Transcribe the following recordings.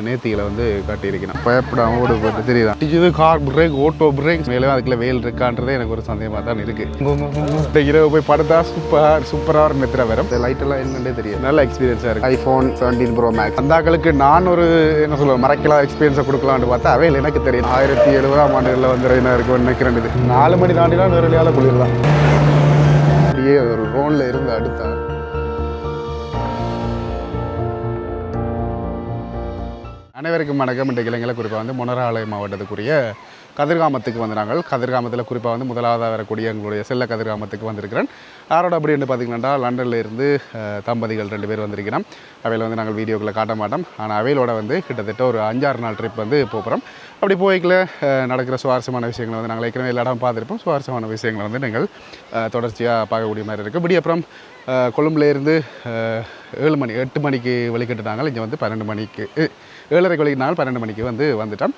நேத்திகளை வந்து காட்டியிருக்கேன். பயப்படாம ஓடு போட்டு தெரியுதான் இது கார் பிரேக் ஓட்டோ பிரேக் மேலே அதுக்குள்ள வெயில் இருக்கான்றதே எனக்கு ஒரு சந்தேகமாக தான் இருக்குது. இரவு போய் படுத்தா சூப்பராக ஒரு மெத்திர வரும். இந்த லைட்டெல்லாம் என்னன்னே தெரியும். நல்ல எக்ஸ்பீரியன்ஸாக இருக்குது. ஐஃபோன் 17 Pro Max அந்தாக்களுக்கு நான் ஒரு என்ன சொல்லுவேன் மறக்கலாம் எக்ஸ்பீரியன்ஸை கொடுக்கலான்னு பார்த்தா அவையில் எனக்கு தெரியும் 1070ஆம் ஆண்டுகளில் வந்து என்ன இருக்குன்னு நினைக்கிறேன். இது 4 மணி தாண்டிலாம் நேரடியால் குளிர் தான். அப்படியே ஒரு ரோனில் இருந்து அடுத்தா அனைவருக்கும் வணக்கம். இன்றைக்கு இளைஞர்கள் குறிப்பாக வந்து மொனராலை மாவட்டத்துக்குரிய கதிர்காமத்துக்கு வந்தாங்க. கதிர்காமத்தில் குறிப்பாக வந்து முதலாவதாக வரக்கூடிய எங்களுடைய செல்ல கதிர்காமத்துக்கு வந்திருக்கிறேன். யாரோட அப்படின்னு பார்த்தீங்கன்னா லண்டனில் இருந்து தம்பதிகள் 2 பேர் வந்திருக்கிறோம். அவையில் வந்து நாங்கள் வீடியோக்களை காட்ட மாட்டோம். ஆனால் அவையிலோட வந்து கிட்டத்தட்ட ஒரு 5-6 நாள் ட்ரிப் வந்து போகிறோம். அப்படி போய்க்குள்ள நடக்கிற சுவாரஸ்யமான விஷயங்களை வந்து நாங்கள் ஏற்கனவே எல்லா இடம் பார்த்துருப்போம். சுவாரஸ்யமான விஷயங்களை வந்து நீங்கள் தொடர்ச்சியாக பார்க்கக்கூடிய மாதிரி இருக்குது. இப்படி அப்புறம் கொழும்புலேருந்து 8 மணிக்கு வெளிக்கிட்டுட்டாங்க. இங்கே வந்து 12 மணிக்கு 7:30 வெளிக்கிட்டாங்க. 12 மணிக்கு வந்து வந்துட்டோம்.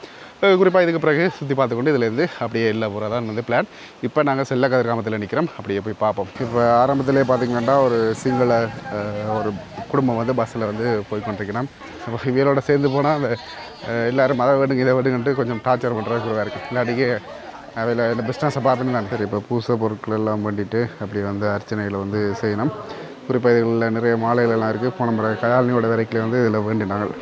குறிப்பாக இதுக்கு பிறகு சுற்றி பார்த்துக்கொண்டு இதுலேருந்து அப்படியே இல்லை போகிறதான் வந்து பிளான். இப்போ நாங்கள் செல்ல கதிர்காமத்தில் நிற்கிறோம். அப்படியே போய் பார்ப்போம். இப்போ ஆரம்பத்திலே பார்த்திங்கன்னா ஒரு சிங்கள ஒரு குடும்பம் வந்து பஸ்ஸில் வந்து போய் கொண்டிருக்கிறோம். இப்போ இவரோட சேர்ந்து போனால் அந்த எல்லோரும் அதை வேணுங்க இதை வேணுங்கன்ட்டு கொஞ்சம் டார்ச்சர் பண்ணுறதுக்கு குருவாக இருக்குது. இல்லாட்டிக்கு அவையில் இந்த பிஸ்னஸை பார்த்துன்னு தான் சரி. இப்போ பூசை பொருட்கள் எல்லாம் பண்ணிவிட்டு அப்படி வந்து அர்ச்சனைகளை வந்து செய்யணும். குறிப்பாக இதில் நிறைய மாலைகளெல்லாம் இருக்குது. போன முறை கயாலினியோட வரைக்கில் வந்து இதில் வேண்டினாங்க.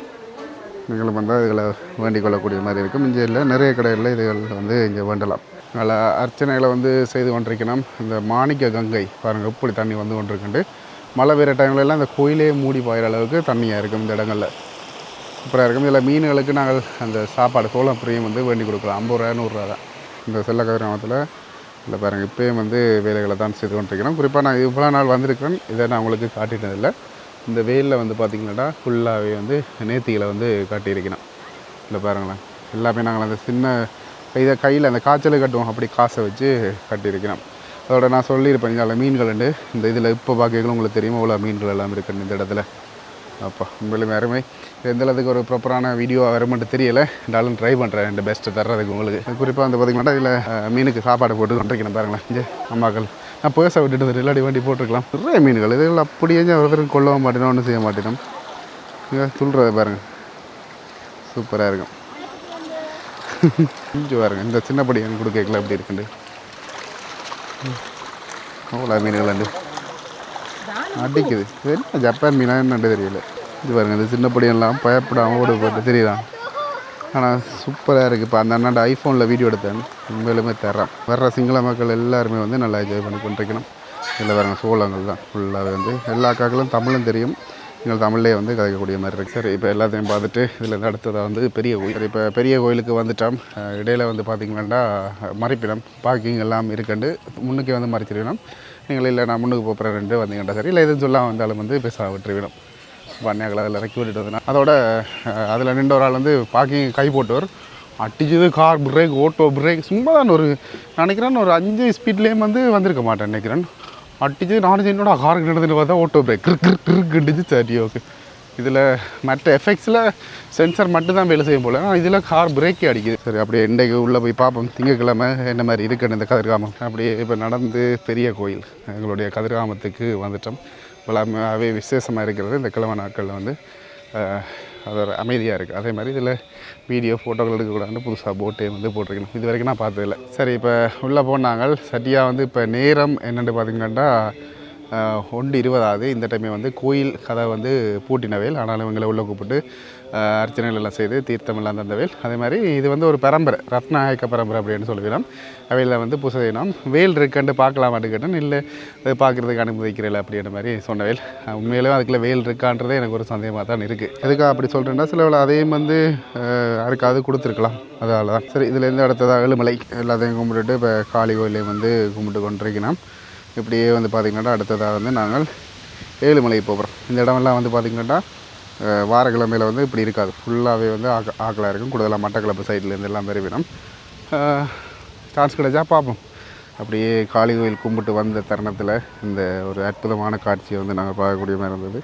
நீங்களும் வந்தால் இதில் வேண்டிக் கொள்ளக்கூடிய மாதிரி இருக்கும். இங்கே இல்லை நிறைய கடைகளில் இதுகள் வந்து இங்கே வேண்டலாம். அதில் அர்ச்சனைகளை வந்து செய்து கொண்டிருக்கணும். இந்த மாணிக்க கங்கை பாருங்கள் எப்படி தண்ணி வந்து கொண்டிருக்குண்டு. மழை பெய்கிற டைம்லலாம் இந்த கோயிலே மூடி பாயிற அளவுக்கு தண்ணியாக இருக்கும் இந்த இடங்களில். சூப்பராக இருக்கும். இதில் மீன்களுக்கு நாங்கள் அந்த சாப்பாடு சோளம் பிரியம் வந்து வேண்டி கொடுக்கலாம். 50 ரூபா 100 ரூபா தான் இந்த செல்ல கதிர்காமத்தில். இல்லை பாருங்கள் இப்போயும் வந்து வேலைகளை தான் செய்து கொண்டிருக்கிறோம். குறிப்பாக நான் இவ்வளோ நாள் வந்திருக்கிறேன். இதை நான் உங்களுக்கு காட்டிட்டதில்லை. இந்த வெயிலில் வந்து பார்த்திங்கன்னா ஃபுல்லாகவே வந்து நேத்திகளை வந்து காட்டியிருக்கணும். இல்லை பாருங்களேன் எல்லாமே நாங்கள் அந்த சின்ன இதை கையில் அந்த காய்ச்சலை கட்டுவோம் அப்படி காசை வச்சு கட்டியிருக்கிறோம். அதோட நான் சொல்லியிருப்பேன் இங்கே மீன்கள் உண்டு. இந்த இதில் இப்போ பார்க்கங்களும் உங்களுக்கு தெரியுமா இவ்வளோ மீன்கள் எல்லாம் இருக்குன்னு இந்த இடத்துல. அப்போ உண்மையிலுமே அருமை. எந்த அளவுக்கு ஒரு ப்ராப்பரான வீடியோ வருமென்ட்டு தெரியலை. இருந்தாலும் ட்ரை பண்ணுறேன் இந்த பெஸ்ட்டு தர்றதுக்கு உங்களுக்கு. குறிப்பாக வந்து பார்த்திங்கன்னா இதில் மீனுக்கு சாப்பாடு போட்டு கொண்டிருக்கணும் பாருங்களேன். இங்கே அம்மாக்கள் நான் பேச விட்டுட்டு இல்லாடி வண்டி போட்டிருக்கலாம். நிறைய மீன்கள் இதில் அப்படியே ஒருத்தருக்கு கொள்ளவும் மாட்டேனோம் ஒன்றும் செய்ய மாட்டேனோம். இங்கே துள்ளுறத பாருங்கள் சூப்பராக இருக்கும். கொஞ்சம் பாருங்கள் இந்த சின்னப்படி எனக்கு கொடுக்கல எப்படி இருக்குண்டு. அவ்வளோ மீன்கள் வந்து அடிக்குது. என்ன ஜப்பான் மீனா என்னண்டு தெரியல. இது பாருங்கள் இந்த சின்னப்படியெல்லாம் பயப்படாமல் ஓடு போட்டு தெரியுதான். ஆனால் சூப்பராக இருக்குது. இப்போ அந்த அண்ணாண்ட ஐஃபோனில் வீடியோ எடுத்தேன். உண்மையிலுமே தர்றேன். வர்ற சிங்கள மக்கள் எல்லாருமே வந்து நல்லா என்ஜாய் பண்ணி கொண்டிருக்கணும். இதில் பாருங்கள் சோளங்கள் தான் ஃபுல்லாகவே வந்து எல்லா அக்காக்களும் தமிழும் தெரியும். நீங்கள் தமிழ்லேயே வந்து கதைக்கக்கூடிய மாதிரி இருக்குது. சரி இப்போ எல்லாத்தையும் பார்த்துட்டு இதில் அடுத்ததாக வந்து பெரிய கோயில். சரி இப்போ பெரிய கோயிலுக்கு வந்துட்டோம். இடையில் வந்து பார்த்திங்கன்னா மறைப்பிடம் பார்க்கிங் எல்லாம் இருக்குண்டு முன்னுக்கே வந்து மறைச்சிருக்கணும். நீங்கள் இல்லை நான் முன்னுக்கு போகிறேன் வந்தீங்கன்னா சரி. இல்லை எதுவும் சொல்லாமல் வந்தாலும் வந்து பேச விட்டுருவிடும். பண்ணையாக்களை அதில் இறக்கி விட்டுட்டு வந்தேன். அதோட அதில் நின்ற ஒரு ஆள் வந்து பார்க்கிங் கை போட்டவர் அடிச்சது கார் பிரேக் ஓட்டோ பிரேக் சும்மா தான் ஒரு நினைக்கிறேன் ஒரு 5 ஸ்பீட்லேயும் வந்து வந்திருக்க மாட்டேன் நினைக்கிறேன். அடிச்சு நானும் என்னோட காருக்கு நடந்துட்டு பார்த்தா ஓட்டோ பிரேக் கிருக்கிச்சு சரி ஓகே. இதில் மற்ற எஃபெக்ட்ஸில் சென்சர் மட்டும்தான் வேலை செய்யும் போல். ஆனால் இதில் கார் பிரேக்கே அடிக்குது. சரி அப்படியே இன்றைக்கு உள்ளே போய் பார்ப்போம். திங்கட்கிழமை என்ன மாதிரி இருக்குன்னு இந்த கதிர்காமம். அப்படியே இப்போ நடந்து பெரிய கோயில் எங்களுடைய கதிர்காமத்துக்கு வந்துட்டோம். இப்போலாமே விசேஷமாக இருக்கிறது இந்த கிழமை நாட்களில் வந்து அதோட அமைதியாக இருக்குது. அதே மாதிரி இதில் வீடியோ ஃபோட்டோக்கள் எடுக்கக்கூடாதுன்னு புதுசாக போட்டே வந்து போட்டிருக்கணும். இது வரைக்கும் நான் பார்த்ததில்லை. சரி இப்போ உள்ளே போனாங்க. சரியாக வந்து இப்போ நேரம் என்னென்னு பார்த்திங்கன்னா 1:20 இந்த டைமே வந்து கோயில் கதை வந்து பூட்டினவேல். ஆனாலும் இவங்களை உள்ளே கூப்பிட்டு அர்ச்சனைகள் எல்லாம் செய்து தீர்த்தம் எல்லாம் தந்தவேல். அதே மாதிரி இது வந்து ஒரு பரம்பரை ரத்நாயக்க பரம்பரை அப்படின்னு சொல்லிக்கலாம். அவையில் வந்து பூசை செய்யணும். வேல் இருக்குன்ட்டு பார்க்கலாமான்னு கேட்டேன். இல்லை அது பார்க்குறதுக்கு அனுமதிக்கிறேன் அப்படின்ற மாதிரி சொன்னவேல். உண்மையிலேயே அதுக்குள்ளே வேல் இருக்கான்றதே எனக்கு ஒரு சந்தேகமாக தான் இருக்குது. எதுக்காக அப்படி சொல்கிறேன்னா சில வேலை அதையும் வந்து யாருக்காவது கொடுத்துருக்கலாம். அதனால தான் சரி. இதுலேருந்து அடுத்ததாக ஏழுமலை எல்லாத்தையும் கும்பிட்டுட்டு இப்போ காளி கோயிலையும் வந்து கும்பிட்டு கொண்டிருக்கணும். இப்படியே வந்து பார்த்திங்கன்னா அடுத்ததாக வந்து நாங்கள் ஏழுமலைக்கு போகிறோம். இந்த இடமெல்லாம் வந்து பார்த்திங்கன்னா வாரக்கிழமையில் வந்து இப்படி இருக்காது. ஃபுல்லாகவே வந்து ஆக்கலாக இருக்கும். கூடுதலாக மட்டக்களப்பு சைட்லேருந்து எல்லாம் பெருவிடும். சான்ஸ் கிடைச்சா பார்ப்போம். அப்படியே காளி கோயில் கும்பிட்டு வந்த தருணத்தில் இந்த ஒரு அற்புதமான காட்சியை வந்து நாங்கள் பார்க்கக்கூடிய மாதிரி இருந்தது.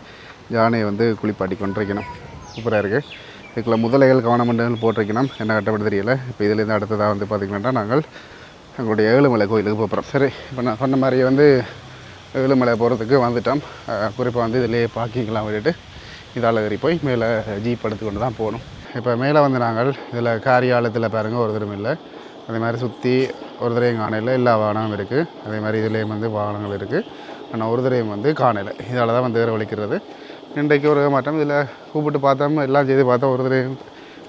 யானையை வந்து குளிப்பாட்டி கொண்டிருக்கணும். சூப்பராக இருக்குது. இதுக்குள்ள முதலைகள் கவனமண்டல் போட்டிருக்கணும். என்ன கட்டப்பட்டு தெரியலை. இப்போ இதுலேருந்து அடுத்ததாக வந்து பார்த்திங்கன்னா நாங்கள் எங்களுடைய ஏழுமலை கோயிலுக்கு போகிறோம். சரி இப்போ நான் சொன்ன மாதிரியே வந்து ஏழுமலை போகிறதுக்கு வந்துட்டோம். குறிப்பாக வந்து இதிலே பார்க்கிங்லாம் விட்டுட்டு இதால் ஏறி போய் மேலே ஜீப் எடுத்து கொண்டு தான் போகணும். இப்போ மேலே வந்து நாங்கள் இதில் காரியாலயத்தில் பாருங்கள் ஒரு தரம் இல்லை, அதே மாதிரி சுற்றி ஒரு தரையும் காணையில் எல்லா வாகனமும் இருக்குது. அதே மாதிரி இதுலேயும் வந்து வாகனங்கள் இருக்குது, ஆனால் ஒரு தரையும் வந்து காணையில். இதால் தான் வந்து வலிக்கிறது. இன்றைக்கு ஒரு மாற்றம் இதில் கூப்பிட்டு பார்த்தோம், எல்லாம் செய்து பார்த்தோம், ஒரு தரையும்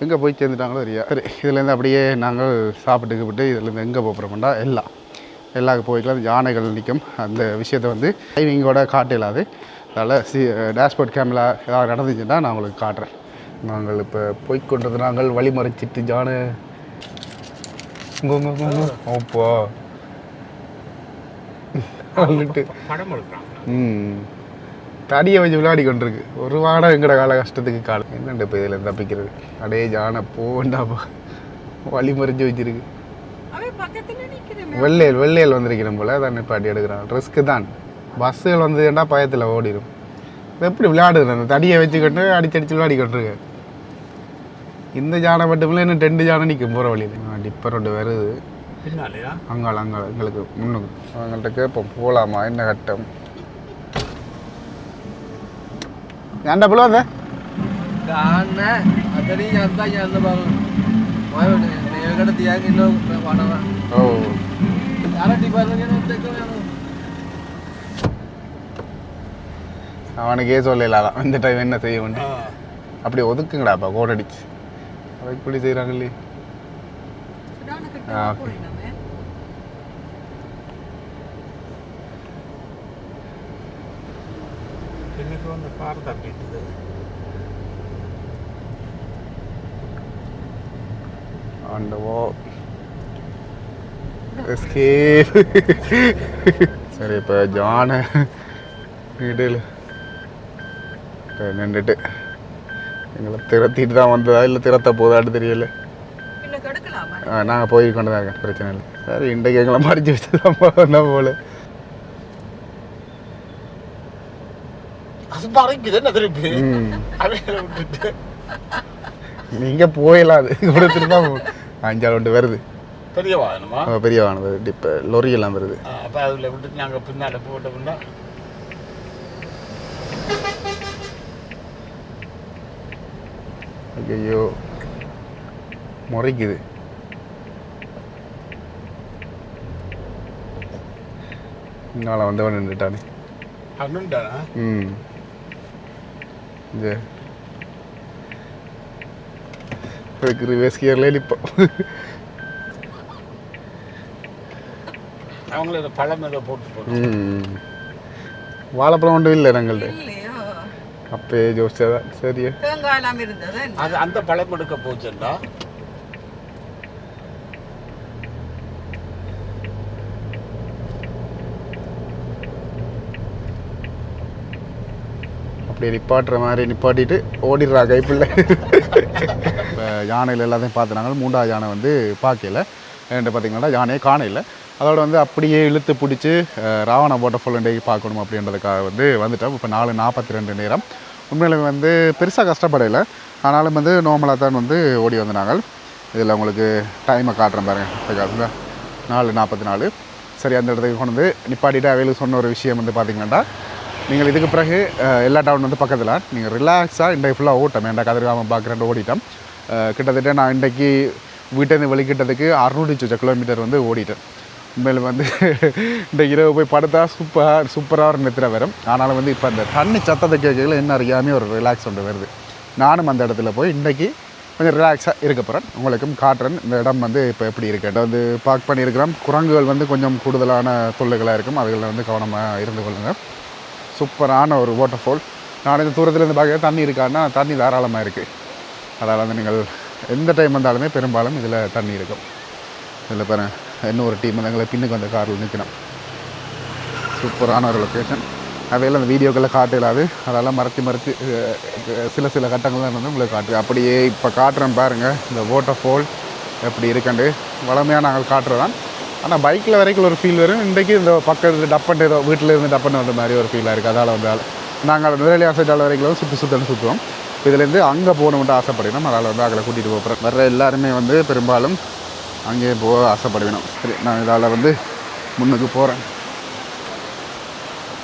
எங்கே போய் சேர்ந்துட்டாங்களோ தெரியா. சரி, இதுலேருந்து அப்படியே நாங்கள் சாப்பிட்டு இதுலேருந்து எங்கே போகிறோம்னா எல்லாருக்கும் போய்க்கலாம். யானைகள் நிற்கும், அந்த விஷயத்தை வந்து டைவிங்கோட காட்டலாது. அதனால் டேஷ்போர்ட் கேமரா ஏதாவது நடந்துச்சுன்னா நான் உங்களுக்கு காட்டுறேன். நாங்கள் இப்போ போய்கொண்டது நாங்கள் வழிமறைச்சிட்டு யானை ஓப்போ தடியை வச்சு விளையாடி கொண்டிருக்கு. ஒரு வாடம் எங்கட கால கஷ்டத்துக்கு காலம் என்னண்டு இப்போ இதில் தப்பிக்கிறது. அடே ஜானை போண்டாப்பா, வழி மறைஞ்சு வச்சிருக்கு. வெள்ளையல் வந்திருக்கிறோம் போல தான் நிப்பாட்டி எடுக்கிறான். ரிஸ்க்கு தான், பஸ்ஸுகள் வந்ததுன்னா பயத்தில் ஓடிடும். எப்படி விளையாடுது அந்த தடியை வச்சுக்கிட்டு அடிச்சடிச்சு விளையாடி கொண்டிருக்கு. இந்த ஜானை மட்டுமில்லை, இன்னும் 2 ஜானை நிற்கும் போகிற வழியில். டிப்பர் ரெண்டு வருது அங்காள் எங்களுக்கு முன்னுக்கு. அவங்கள்ட்ட கேட்போம் போகலாமா என்ன கட்டம். ஏன்டா போல வந்த ஓ அவனுக்கே சொல்லலாம் இந்த டைம் என்ன செய்ய வேண்டாம். அப்படி ஒதுக்குங்கடாப்பா கோட் அடிச்சு. அதை இப்படி செய்கிறாங்க இல்லையே. சரி, இப்போ ஜானை வீட்டில் நின்றுட்டு எங்களை திறத்திட்டு தான் வந்ததா இல்லை திறத்த போதான்னு தெரியல. நாங்கள் போய் கொண்டு தான் இருக்கேன், பிரச்சனை இல்லை. சரி, இன்றைக்கு எங்களை மறைச்சி வச்சுதான் போல. நீங்க போயிடலாம், அது கூட திரும்ப 5 ஒன்று வருது. பெரிய வாகனமா? பெரிய வாகனம் வருது, இப்போ லொரி எல்லாம் வருது. அப்போ அதில் விட்டுட்டு நாங்கள் பின்னால் போட்டோம்னா ஐயோ முறைக்குது. இங்கால வந்தவன் நின்றுட்டானே. ம் இதுக்கு ரிவர்ஸ் கியர்லேயே நிற்போம். அவங்கள பழம் ஏதோ போட்டு வாழைப்பழம் ஒன்றும் இல்லை நாங்கள்ட்ட. அப்பயே யோசிச்சதான் சரியா அது அந்த பழம் எடுக்க போச்சுண்டா. அப்படியே நிப்பாட்டுற மாதிரி நிப்பாட்டிட்டு ஓடிடுறா கைப்பிள்ளை. இப்போ யானையில் எல்லாத்தையும் பார்த்துனாங்க. 3ஆவது யானை வந்து பார்க்கல. என்கிட்ட பார்த்தீங்கன்னா யானையே காணையில். அதோட வந்து அப்படியே இழுத்து பிடிச்சி ராவண வாட்டர்ஃபால் இன்றைக்கு பார்க்கணும் அப்படின்றதுக்காக வந்து வந்துட்டோம். இப்போ 4:42 நேரம். உண்மையில வந்து பெருசாக கஷ்டப்படையில, ஆனாலும் வந்து நார்மலாக தான் வந்து ஓடி வந்தாங்க. இதில் உங்களுக்கு டைமை காட்டுறேன் பாருங்க. 4:44. சரி, அந்த இடத்துக்கு கொண்டு வந்து நிப்பாட்டிட்டு அவைகளுக்கு சொன்ன ஒரு விஷயம் வந்து பார்த்திங்கன்னா, நீங்கள் இதுக்கு பிறகு எல்லா டவுன் வந்து பக்கத்தில் நீங்கள் ரிலாக்ஸாக இன்றைக்கு ஃபுல்லாக ஓட்டம் ஏன்டா கதிர்காமம் பார்க்குறேன் ஓடிட்டோம். கிட்டத்தட்ட நான் இன்றைக்கி வீட்டிலேருந்து வெளிக்கிட்டதுக்கு 600 கிலோமீட்டர் வந்து ஓடிட்டேன். உண்மையில் வந்து இன்றைக்கு இரவு போய் படுத்தா சூப்பராக ஒரு நித்திர வரும். ஆனாலும் வந்து இப்போ அந்த தண்ணி சத்தத்தை கேட்கல என்ன அறியாமல் ஒரு ரிலாக்ஸ் ஒன்று வருது. நானும் அந்த இடத்துல போய் இன்றைக்கி கொஞ்சம் ரிலாக்ஸாக இருக்க போகிறேன். உங்களுக்கும் காட்டுறேன் இந்த இடம் வந்து இப்போ எப்படி இருக்குது. வந்து பார்க் பண்ணியிருக்கிறோம். குரங்குகள் வந்து கொஞ்சம் கூடுதலான தொல்லைகளாக இருக்கும், அதுகளில் வந்து கவனமாக இருந்து கொள்ளுங்கள். சூப்பரான ஒரு வாட்டர்ஃபால். நான் இந்த தூரத்துலேருந்து பார்க்க தண்ணி இருக்கான்னா தண்ணி தாராளமாக இருக்குது. அதனால் வந்து நீங்கள் எந்த டைம் வந்தாலுமே பெரும்பாலும் இதில் தண்ணி இருக்கும். இதில் பாருங்கள், இன்னும் ஒரு டீம் வந்து எங்களை பின்னுக்கு வந்த காரில் நிற்கணும். சூப்பரான ஒரு லொக்கேஷன். அவையெல்லாம் அந்த வீடியோக்களில் காட்டலாது, அதெல்லாம் மறைச்சி சில கட்டங்கள் தான் வந்து உங்களுக்கு காட்டு. அப்படியே இப்போ காட்டுறேன் பாருங்கள் இந்த வாட்டர்ஃபால் எப்படி இருக்குண்டு. வளமையாக நாங்கள் காட்டுறதான், ஆனால் பைக்கில் வரைக்கும் ஒரு ஃபீல் வரும். இன்றைக்கி இந்த பக்கத்து டப்பன் ஏதோ வீட்டில் இருந்து டப்பன் வந்த மாதிரி ஒரு ஃபீலாக இருக்குது. அதால் வந்தால் நாங்கள் நுரலியா சைடால் வரைக்கும் சுற்றுவோம். இதுலேருந்து அங்கே போகணும்ட்டு ஆசைப்படணும். அதனால் வந்து அங்கே கூட்டிகிட்டு போகிறேன். வர்ற எல்லாருமே வந்து பெரும்பாலும் அங்கேயே போக ஆசைப்படுவேணும். சரி, நான் இதால் வந்து முன்னுக்கு போகிறேன்.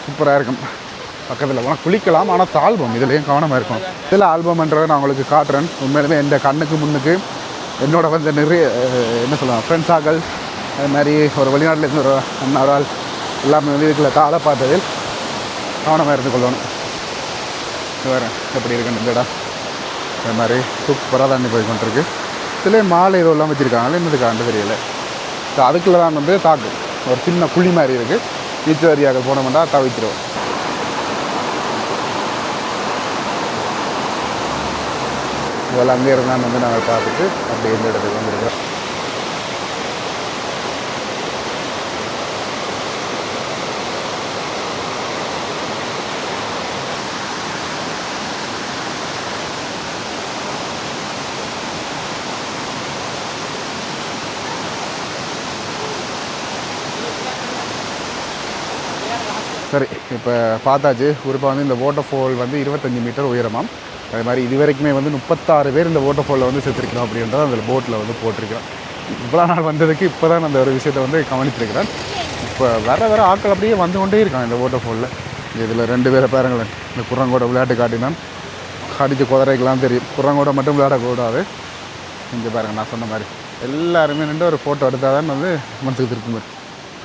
சூப்பராக இருக்கும். பக்கத்தில் போனால் குளிக்கலாம். ஆனால் ஆல்பம் இதுலேயும் கவனமாக இருக்கும். இதில் ஆல்பம்ன்றதை நான் உங்களுக்கு காட்டுறேன். உண்மையிலுமே என் கண்ணுக்கு முன்னுக்கு என்னோட வந்து நிறைய என்ன சொல்லலாம் ஃப்ரெண்ட்ஸாக்கள் அது மாதிரி ஒரு வெளிநாட்டிலேருந்து ஒரு அண்ணாரால் எல்லாமே வந்து இதுக்குள்ள காலை பார்த்ததில் கவனமாக இருந்து கொள்ளணும். வேறு எப்படி இருக்குன்னு இந்த இடம் அது மாதிரி சூப்பராக தண்ணி போய் கொண்டிருக்கு. இதுலேயே மாலை இதெல்லாம் வச்சுருக்காங்களே என்னதுக்காண்டு தெரியல. ஸோ அதுக்குள்ளே தான் வந்து தாக்கு ஒரு சின்ன குழி மாதிரி இருக்குது. நீச்சல் ஏரியாக்கள் போனோம்னா தவிச்சிடும். இதெல்லாம் அங்கே இருந்தால் வந்து நாங்கள் பார்த்துட்டு அப்படி இந்த இடத்துக்கு வந்துருக்கோம். சரி, இப்போ பார்த்தாச்சு. குறிப்பாக வந்து இந்த வாட்டர் ஃபால் வந்து 25 மீட்டர் உயரமாம். அது மாதிரி இது வரைக்குமே வந்து 36 பேர் இந்த வாட்டர் ஃபாலில் வந்து செத்துருக்கிறோம் அப்படின்றத அந்த போட்டில் வந்து போட்டிருக்கிறோம். இவ்வளோ நாள் வந்ததுக்கு இப்போ தான் அந்த ஒரு விஷயத்தை வந்து கவனிச்சிருக்கிறேன். இப்போ வேறு ஆட்கள் அப்படியே வந்து கொண்டே இருக்காங்க இந்த வாட்டர் ஃபாலில். இதில் 2 பேரை பாருங்களேன். இந்த குரங்கோட விளையாட்டு காட்டினான் அடித்து குதிரைக்கெல்லாம் தெரியும். குரங்கோட மட்டும் விளையாடக்கூடாது. இங்கே பாருங்கள், நான் சொன்ன மாதிரி எல்லாருமே நின்று ஒரு ஃபோட்டோ எடுத்தால் தான் வந்து மனசுக்கு திருப்பி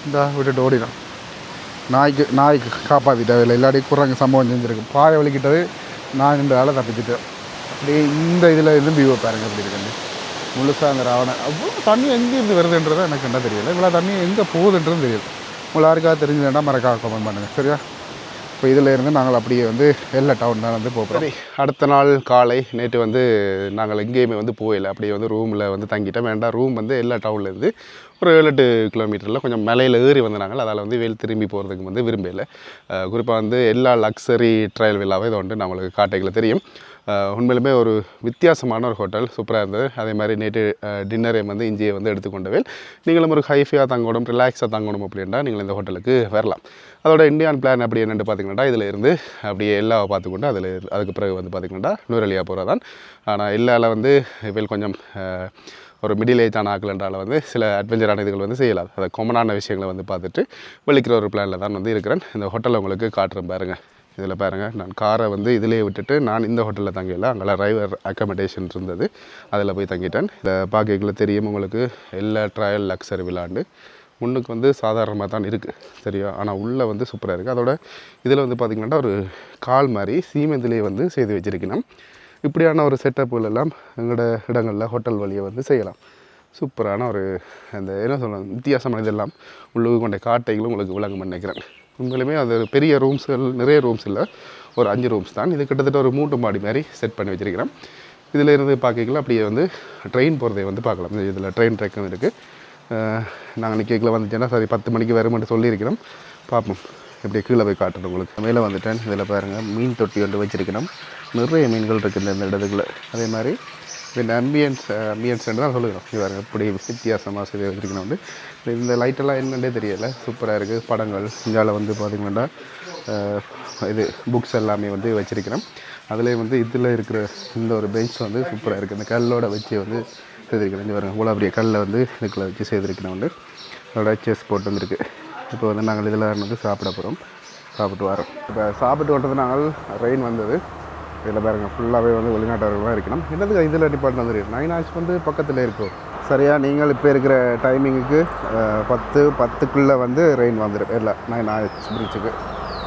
இந்த விட்டுட்டு ஓடிடும். நாய்க்கு காப்பாற்றிட்டாவில்லை, இல்லாட்டி குரங்கு சம்பவம் செஞ்சுருக்கு. பாய வலிக்கிட்டது நான் இந்த வேலை தப்பிச்சுட்டேன். அப்படியே இந்த இதில் இருந்து வியூவை பாருங்கள் அப்படி இருக்குன்னு முழுசாக அந்த ராவணன். அவ்வளோ தண்ணி எங்கேருந்து வருதுன்றதை எனக்கு என்ன தெரியல. இவ்வளோ தண்ணி எங்கே போகுதுன்றதும் தெரியல. உங்களை யாருக்காக தெரிஞ்சுதுன்னா மறக்காம கமெண்ட் பண்ணுங்கள். சரியா? இப்போ இதில் இருந்து நாங்கள் அப்படியே வந்து எல்லா டவுன் தான் வந்து போகிறோம். அடுத்த நாள் காலை நேற்று வந்து நாங்கள் எங்கேயுமே வந்து போகலை. அப்படியே வந்து ரூமில் வந்து தங்கிட்டோம். வேண்டாம், ரூம் வந்து எல்லா டவுன்லேருந்து ஒரு 7-8 கிலோமீட்டரில் கொஞ்சம் மலையில் ஏறி வந்தாங்க. அதால் வந்து திரும்பி போகிறதுக்கு வந்து விரும்பலை. குறிப்பாக வந்து எல்லா லக்ஸரி ட்ரையல் வில்லாவே இதை வந்து நம்மளுக்கு காட்டைகளை தெரியும். உண்மையிலுமே ஒரு வித்தியாசமான ஒரு ஹோட்டல், சூப்பராக இருந்தது. அதே மாதிரி நேற்று டின்னரை வந்து இஞ்சியை வந்து எடுத்துக்கொண்டவேல் நீங்களும் ஒரு ஹைஃபையாக தங்கணும், ரிலாக்ஸாக தங்கணும் அப்படின்னா நீங்கள் இந்த ஹோட்டலுக்கு வரலாம். அதோட இந்தியான் பிளான் அப்படி என்னென்னு பார்த்தீங்கன்னா இதில் இருந்து அப்படியே எல்லாவை பார்த்துக்கொண்டு அதுக்கு பிறகு வந்து பார்த்திங்கன்னா நூரலியாக போகிறதான். ஆனால் எல்லாவில் வந்து இவள் கொஞ்சம் ஒரு மிடில் ஏஜான ஆக்கலன்றால் வந்து சில அட்வென்ச்சரான இதுகள் வந்து செய்யலாம். அதை காமனான விஷயங்களை வந்து பார்த்துட்டு வெளிக்கிற ஒரு பிளானில் தான் வந்து இருக்கிறேன். இந்த ஹோட்டலில் உங்களுக்கு காட்டுறேன் பாருங்கள். இதில் பாருங்கள், நான் காரை வந்து இதிலே விட்டுட்டு நான் இந்த ஹோட்டலில் தங்கல. அங்கே ரைவர் அக்கமடேஷன் இருந்தது, அதில் போய் தங்கிட்டேன். இந்த பார்க்கல தெரியும் உங்களுக்கு, எல்லா ட்ரையல் லக்ஸரி விளாண்டு முன்னுக்கு வந்து சாதாரணமாக தான் இருக்குது சரியா. ஆனால் உள்ளே வந்து சூப்பராக இருக்குது. அதோட இதில் வந்து பார்த்திங்கன்னா ஒரு கால் மாதிரி சீமெந்திலே வந்து செய்து வச்சுருக்கணும். இப்படியான ஒரு செட்டப்புகள் எல்லாம் எங்களோட இடங்களில் ஹோட்டல் வழியை வந்து செய்யலாம். சூப்பரான ஒரு அந்த என்ன சொல்லலாம் வித்தியாசமான இதெல்லாம் உள்ளுக்கு கொண்ட காட்டைகளும் உங்களுக்கு விளங்கும் நினைக்கிறேன். உண்மையிலுமே அது பெரிய ரூம்ஸ்கள் நிறைய ரூம்ஸ் இல்லை, ஒரு 5 ரூம்ஸ் தான். இது கிட்டத்தட்ட ஒரு 3 மாடி மாதிரி செட் பண்ணி வச்சுருக்கிறேன். இதில் இருந்து பார்க்கலாம் அப்படியே வந்து ட்ரெயின் போகிறதை வந்து பார்க்கலாம். இதில் ட்ரெயின் ட்ரெக்கும் இருக்குது. நாங்கள் நிற்கல வந்துட்டேன்னா சரி 10 மணிக்கு வருமென்று சொல்லியிருக்கிறோம். பார்ப்போம், இப்படியே கீழே போய் காட்டுறேன் உங்களுக்கு. மேலே வந்துட்டேன். இதில் பாருங்கள், மீன் தொட்டி வந்து வச்சுருக்கணும். நிறைய மீன்கள் இருக்குது இந்த இடத்துக்குள்ளே. அதே மாதிரி இந்த அம்பியன்ஸ்ன்னு தான் சொல்லுகிறோம். இது பாருங்கள் இப்படி வித்தியாசமாக செய்து வச்சுருக்கணும். வந்து இந்த லைட்டெல்லாம் என்னென்னே தெரியலை, சூப்பராக இருக்குது. படங்கள் இந்தியாவில் வந்து பார்த்திங்கன்னா இது புக்ஸ் எல்லாமே வந்து வச்சுருக்கிறோம். அதிலே வந்து இதில் இருக்கிற இந்த ஒரு பெஞ்ச் வந்து சூப்பராக இருக்குது. இந்த கல்லோட வச்சு வந்து செய்திருக்கிறேன். இது பாருங்கள், இவ்வளோ அப்படியே கல்லை வந்து இதுக்குள்ளே வச்சு செய்திருக்கிறேன். வந்து அதோட செஸ் போட்டு வந்துருக்கு. இப்போ வந்து நாங்கள் இதில் வந்து சாப்பிட போகிறோம், சாப்பிட்டு வரோம். இப்போ சாப்பிட்டு வந்தது நாங்கள் ரெயின் வந்தது. இதில் பாருங்கள் ஃபுல்லாகவே வந்து வெளிநாட்டவர்களாக இருக்கணும். என்னதுக்கு இதில் டிபார்ட்மெண்ட் வந்துருக்கு 9 hours வந்து பக்கத்தில் இருக்கும். சரியா, நீங்கள் இப்போ இருக்கிற டைமிங்குக்கு 10:10க்குள்ளே வந்து ரெயின் வந்துடும். இல்லை 9 hours பிரிட்ஜுக்கு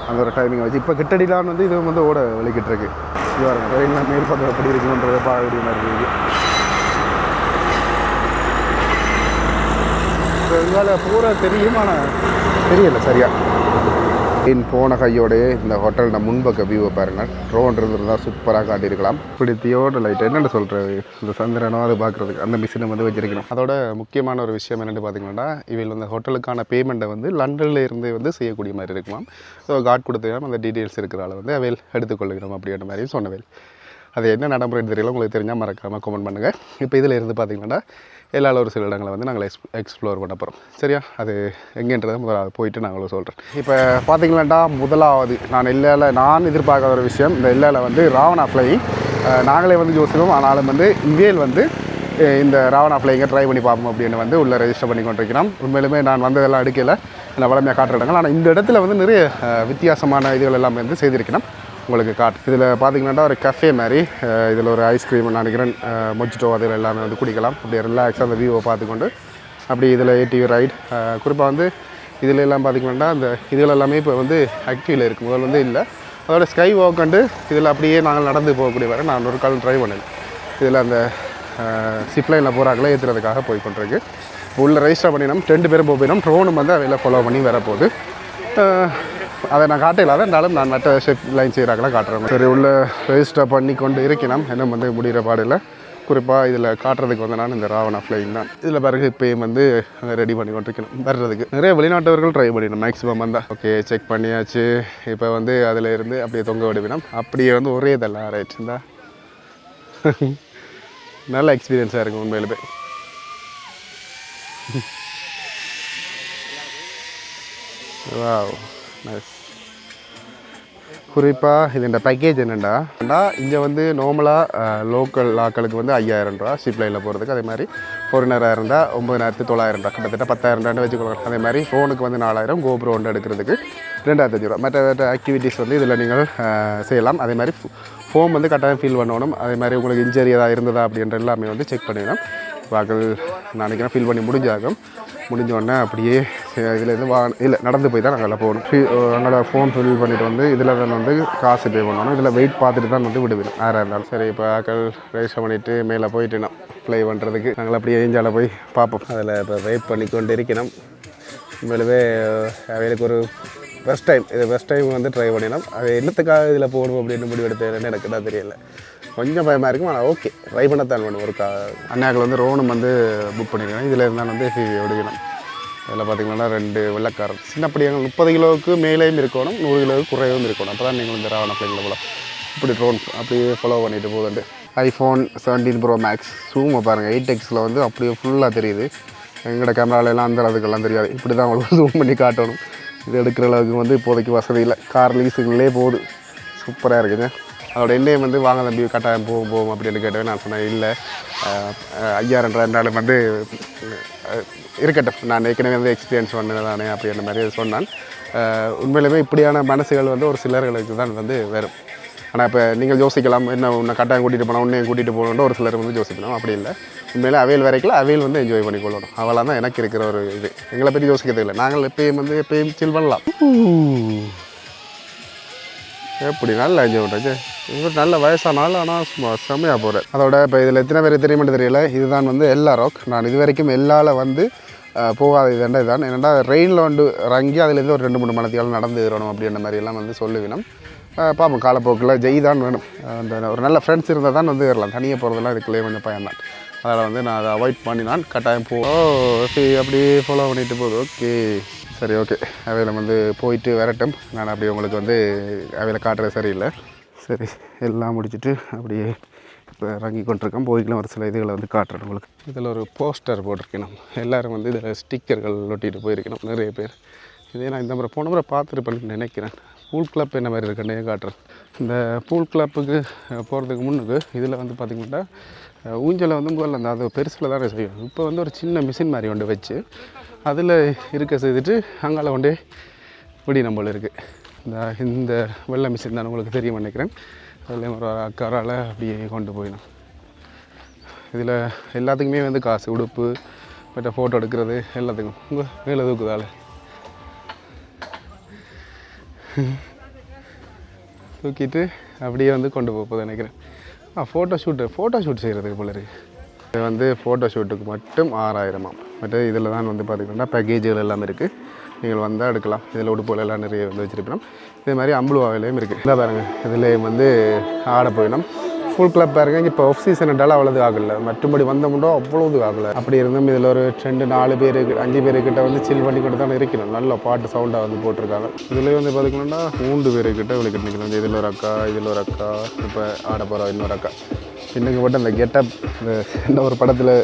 அந்த ஒரு டைமிங்கை வச்சு இப்போ கிட்டடிலான்னு வந்து இது வந்து ஓட வெளிக்கிட்டு இருக்கு. இது பாருங்கள் ரெயின்லாம் மேல் பக்கம் எப்படி இருக்கணுன்றதை பார்க்க வேண்டிய மாதிரி இருக்குது. எங்களால் பூரா தெரியும், ஆனால் தெரியலை சரியா. போன கையோடையே இந்த ஹோட்டலில் முன்பக்க வியூவை பாருங்கள். ட்ரோன் இருந்திருந்தால் சூப்பராக காட்டியிருக்கலாம். இப்படி தியோட லைட் என்னென்னு சொல்கிறது, இந்த சந்திரனோ அது பார்க்குறதுக்கு அந்த மிஷினை வந்து வச்சிருக்கணும். அதோட முக்கியமான ஒரு விஷயம் என்னென்னு பார்த்தீங்கன்னா, இவள் வந்து ஹோட்டலுக்கான பேமெண்ட்டை வந்து லண்டனில் இருந்து வந்து செய்யக்கூடிய மாதிரி இருக்குமாம். ஸோ கார்டு கொடுத்துக்கலாம், அந்த டீட்டெயில்ஸ் இருக்கிறால வந்து அவையில் எடுத்துக்கொள்ளுகிறோம் அப்படின்ற மாதிரி சொன்னவேல். அது என்ன நடைமுறை தெரியல, உங்களுக்கு தெரிஞ்சால் மறக்காமல் கமெண்ட் பண்ணுங்கள். இப்போ இதில் இருந்து பார்த்தீங்கன்னா எல்லாரும் ஒரு சில இடங்களை வந்து நாங்கள் எக்ஸ்ப்ளோர் பண்ண போகிறோம் சரியா. அது எங்கேன்றதை முதலாவது போயிட்டு நாங்களும் சொல்கிறேன். இப்போ பார்த்தீங்களாண்டா முதலாவது நான் எதிர்பார்க்காத ஒரு விஷயம், இந்த எல்லையில் வந்து ராவணா ஃப்ளையிங் நாங்களே வந்து யோசிப்போம். ஆனாலும் வந்து இந்தியில் வந்து இந்த ராவணா ஃப்ளைங்கை ட்ரை பண்ணி பார்ப்போம் அப்படின்னு வந்து உள்ளே ரெஜிஸ்டர் பண்ணி கொண்டிருக்கிறோம். உண்மையிலுமே நான் வந்ததெல்லாம் எடுக்கலை. நான் வளமையாக காட்டுற இடங்கள். ஆனால் இந்த இடத்துல வந்து நிறைய வித்தியாசமான இதுகள் எல்லாமே வந்து செய்திருக்கணும் உங்களுக்கு காட்டு. இதில் பார்த்தீங்கன்னா ஒரு கஃபே மாதிரி, இதில் ஒரு ஐஸ்கிரீம் நினைக்கிறேன், மொஜிட்டோ அதில் எல்லாமே வந்து குடிக்கலாம். அப்படியே ரிலாக்ஸாக அந்த வியூவை பார்த்துக்கொண்டு அப்படி இதில் ஏடிவி ரைட். குறிப்பாக வந்து இதில் எல்லாம் பார்த்திங்கன்னா அந்த இதில் எல்லாமே இப்போ வந்து ஆக்டிவில் இருக்குது, முதல் வந்து இல்லை. அதோட ஸ்கை வாக் கண்டு இதில் அப்படியே நாங்கள் நடந்து போகக்கூடிய வரை நான் ஒரு கால் ட்ரை பண்ணேன். இதில் அந்த சிப்லைனில் போகிறாங்களே ஏற்றுறதுக்காக போய் கொண்டிருக்கு. உள்ள ரெஜிஸ்டர் பண்ணினோம், 2 பேரும் போயிடும். ட்ரோனும் வந்து அவையில் ஃபாலோ பண்ணி வரப்போகுது. அதை நான் காட்டலாத இருந்தாலும் நான் மற்ற ஷிப் லைன் செய்கிறாங்களா காட்டுறேன். சரி, உள்ள ரெஜிஸ்டர் பண்ணி கொண்டு இருக்கணும், என்ன வந்து முடிகிற பாடில். குறிப்பாக இதில் காட்டுறதுக்கு வந்து நான் இந்த ராவணா ஃப்ளைங் தான். இதில் பிறகு இப்போயும் வந்து ரெடி பண்ணி கொண்டிருக்கணும் வர்றதுக்கு. நிறைய வெளிநாட்டவர்கள் ட்ரை பண்ணிடணும் மேக்ஸிமம் வந்தால். ஓகே, செக் பண்ணியாச்சு. இப்போ வந்து அதில் இருந்து அப்படியே தொங்க விடுவினோம். அப்படியே வந்து ஒரே இதெல்லாம் ரைட் இருந்தா நல்ல எக்ஸ்பீரியன்ஸாக இருக்கும் உண்மையிலுமே. Wow, nice. குறிப்பாக இது இந்த பேக்கேஜ் என்னென்னா, இங்கே வந்து நார்மலாக லோக்கல் ஆக்களுக்கு வந்து 5000 ரூபா ஷிப் லைனில் போகிறதுக்கு. அதே மாதிரி ஃபாரினராக இருந்தால் 9900 ரூபா, கிட்டத்தட்ட 10,000 வச்சுக்கொள்ளலாம். அதே மாதிரி ஃபோனுக்கு வந்து 4000, கோப்ரோ ஒன்று எடுக்கிறதுக்கு 2500 ரூபா. மற்ற ஆக்டிவிட்டீஸ் வந்து இதில் நீங்கள் செய்யலாம். அதே மாதிரி ஃபோம் வந்து கட்டாயம் ஃபீல் பண்ணணும். அதே மாதிரி உங்களுக்கு இன்ஜரி ஏதாவது இருந்ததா அப்படின்ற எல்லாமே வந்து செக் பண்ணிடணும். வாக்கள் நான் நினைக்கிறேன் ஃபீல் பண்ணி முடிஞ்சோடனே அப்படியே இதுலேருந்து இல்லை நடந்து போய் தான் நாங்கள் போகணும். எங்களோட ஃபோன் ஃபில் பண்ணிவிட்டு வந்து இதில் தான் வந்து காசு பே பண்ணணும். இதில் வெயிட் பார்த்துட்டு தான் வந்து விடுவேன் யாராக இருந்தாலும். சரி, இப்போ ஆக்கள் ரெஜிஸ்டர் பண்ணிவிட்டு மேலே போயிட்டுனா ஃப்ளை பண்ணுறதுக்கு நாங்கள் அப்படியே ஏஞ்சால் போய் பார்ப்போம். அதில் இப்போ வெயிட் பண்ணி கொண்டு இருக்கணும். உண்மையிலே அவைகளுக்கு ஒரு ஃபஸ்ட் டைம் வந்து ட்ரை பண்ணினோம். அது என்னத்துக்காக இதில் போகணும் அப்படின்னு முடிவெடுத்தேன்னு எனக்கு தான் தெரியலை. கொஞ்சம் பயமாக இருக்கும். ஆனால் ஓகே, ட்ரை பண்ணத்தான் வேணும். ஒரு அண்ணாக்கள் வந்து ரோனும் வந்து புக் பண்ணிக்கிறேன். இதில் இருந்தால் வந்து எடுக்கணும். இதில் பார்த்திங்கன்னா 2 வெள்ளக்காரர் சின்ன படியாங்க 30 கிலோவுக்கு மேலேயும் இருக்கணும், 100 கிலோவுக்கு குறையும் இருக்கணும். அப்போ தான் நீங்கள் வந்து ராவண ஃப்ளைட்டில் போகலாம். இப்படி ட்ரோன் அப்படியே ஃபாலோ பண்ணிட்டு போகுதுண்டு. iPhone 17 Pro Max ஜூமை பாருங்கள், 8x வந்து அப்படியே ஃபுல்லாக தெரியுது. எங்களோட கேமராலெல்லாம் அந்த அளவுக்குலாம் தெரியாது. இப்படி தான் உங்களுக்கு ஜூம் பண்ணி காட்டணும். இது எடுக்கிற அளவுக்கு வந்து இப்போதைக்கு வசதி இல்லை. கார் லீஸுங்களே போகுது. சூப்பராக இருக்குங்க. அதோட எண்ணெயும் வந்து வாங்க தம்பி கட்டாயம் போகும் அப்படின்னு கேட்டவே நான் சொன்னேன், இல்லை 5000 ரூபாய்னாலும் வந்து இருக்கட்டும், நான் ஏற்கனவே வந்து எக்ஸ்பீரியன்ஸ் பண்ணதானே அப்படின்ற மாதிரி சொன்னான். உண்மையிலுமே இப்படியான மனசுகள் வந்து ஒரு சிலர்களுக்கு தான் வந்து வரும். ஆனால் இப்போ நீங்கள் யோசிக்கலாம், என்ன உன்னை கட்டாயம் கூட்டிகிட்டு போனால் உன்னையும் கூட்டிகிட்டு போகணுன்ற ஒரு சிலர் வந்து யோசிக்கணும். அப்படி இல்லை, உண்மையிலே அவையில் வரைக்கும் அவையில் வந்து என்ஜாய் பண்ணிக்கொள்ளணும். அவளாக தான் எனக்கு இருக்கிற ஒரு இது. எங்களை பற்றி யோசிக்கிறது இல்லை. நாங்கள் எப்பயும் சில் பண்ணலாம். எப்படி நல்லா என்ஜாய் பண்ணுறது. இவர் நல்ல வயசானாலும் ஆனால் சும்மா செம்மையாக போகிறார். அதோட இப்போ இதில் எத்தனை பேர் தெரியுமென்று தெரியல, இதுதான் வந்து எல்லா ராக். நான் இது வரைக்கும் எல்லாவில் வந்து போகாத இதுண்டா இதுதான். என்னென்னா ரெயினில் வந்து இறங்கி அதுலேருந்து ஒரு 2-3 மணித்தியாலும் நடந்து வரணும் அப்படின்ற மாதிரியெல்லாம் வந்து சொல்லுவினோம். பார்ப்போம் காலப்போக்கில் ஜெய் தான் வேணும். அந்த ஒரு நல்ல ஃப்ரெண்ட்ஸ் இருந்தால் தான் வந்து வரலாம். தனியாக போகிறதெல்லாம் இதுக்குள்ளேயே கொஞ்சம் பயம்தான். அதனால் வந்து நான் அதை அவாய்ட் பண்ணி நான் கட்டாயம் அப்படி ஃபாலோ பண்ணிட்டு போகுது. ஓகே, சரி, ஓகே. அவையில் வந்து போயிட்டு வரட்டும். நான் அப்படியே உங்களுக்கு வந்து அவையில் காட்டுறது சரியில்லை. சரி, எல்லாம் முடிச்சுட்டு அப்படியே இப்போ இறங்கி கொண்டிருக்கோம். போய்க்கலாம் ஒரு சில இதுகளை வந்து காட்டுறேன் உங்களுக்கு. இதில் ஒரு போஸ்டர் போட்டிருக்கணும். எல்லோரும் வந்து இதில் ஸ்டிக்கர்கள் ஒட்டிகிட்டு போயிருக்கணும் நிறைய பேர். இதே நான் இந்த முறை போன முறை பார்த்துருப்பேன்னு நினைக்கிறேன். பூல் கிளப் என்ன மாதிரி இருக்குன்னே காட்டுறேன். இந்த பூல் கிளப்புக்கு போகிறதுக்கு முன்னுக்கு இதில் வந்து பார்த்திங்கன்னா ஊஞ்சலை வந்து முதல்ல அந்த அது பெருசில் தான் செய்யும். இப்போ வந்து ஒரு சின்ன மிஷின் மாதிரி ஒன்று வச்சு அதில் இருக்க செய்துட்டு அங்கால கொண்டே இப்படி நம்மள இருக்குது. இந்த வெள்ளை மிஷின் தான் உங்களுக்கு தெரியும் நினைக்கிறேன். அதில் ஒரு அக்காரால் அப்படியே கொண்டு போயிடும். இதில் எல்லாத்துக்குமே வந்து காசு, உடுப்பு, மற்ற ஃபோட்டோ எடுக்கிறது எல்லாத்துக்கும் உங்கள் மேலே தூக்குதால் தூக்கிட்டு அப்படியே வந்து கொண்டு போகுது நினைக்கிறேன். ஃபோட்டோ ஷூட் செய்கிறதுக்கு போல இருக்குது. இது வந்து ஃபோட்டோ ஷூட்டுக்கு மட்டும் 6000. மற்ற இதில் தான் வந்து பார்த்திங்கன்னா பேக்கேஜுகள் எல்லாமே இருக்குது. நீங்கள் வந்தால் எடுக்கலாம். இதில் உடுப்புகள் எல்லாம் நிறைய வந்து வச்சுருப்போம். இதே மாதிரி அம்புலுவாவிலையும் இருக்குது. இல்லை பாருங்கள், இதுலேயும் வந்து ஆட போயிடும். ஃபுல் கிளப் பாருங்கள். இப்போ ஆஃப் சீசன் என்றாலும் அவ்வளோது ஆகலை. மற்றபடி வந்தோம்னா அவ்வளோது ஆகலை. அப்படி இருந்தும் இதில் ஒரு 2-4 பேர் 5 பேருக்கிட்ட வந்து சில் பண்ணி கொண்டு தான் இருக்கணும். நல்ல பாட்டு சவுண்டாக வந்து போட்டிருக்காங்க. இதில் வந்து பார்த்திங்கன்னா 3 பேருக்கிட்ட விளைக்கிட்டு நிற்கணும். இதில் ஒரு அக்கா, இதில் ஒரு அக்கா, இப்போ ஆட போகிற இன்னொரு அக்கா. இன்னுக்கு மட்டும் அந்த கெட்டப், இந்த ஒரு படத்தில்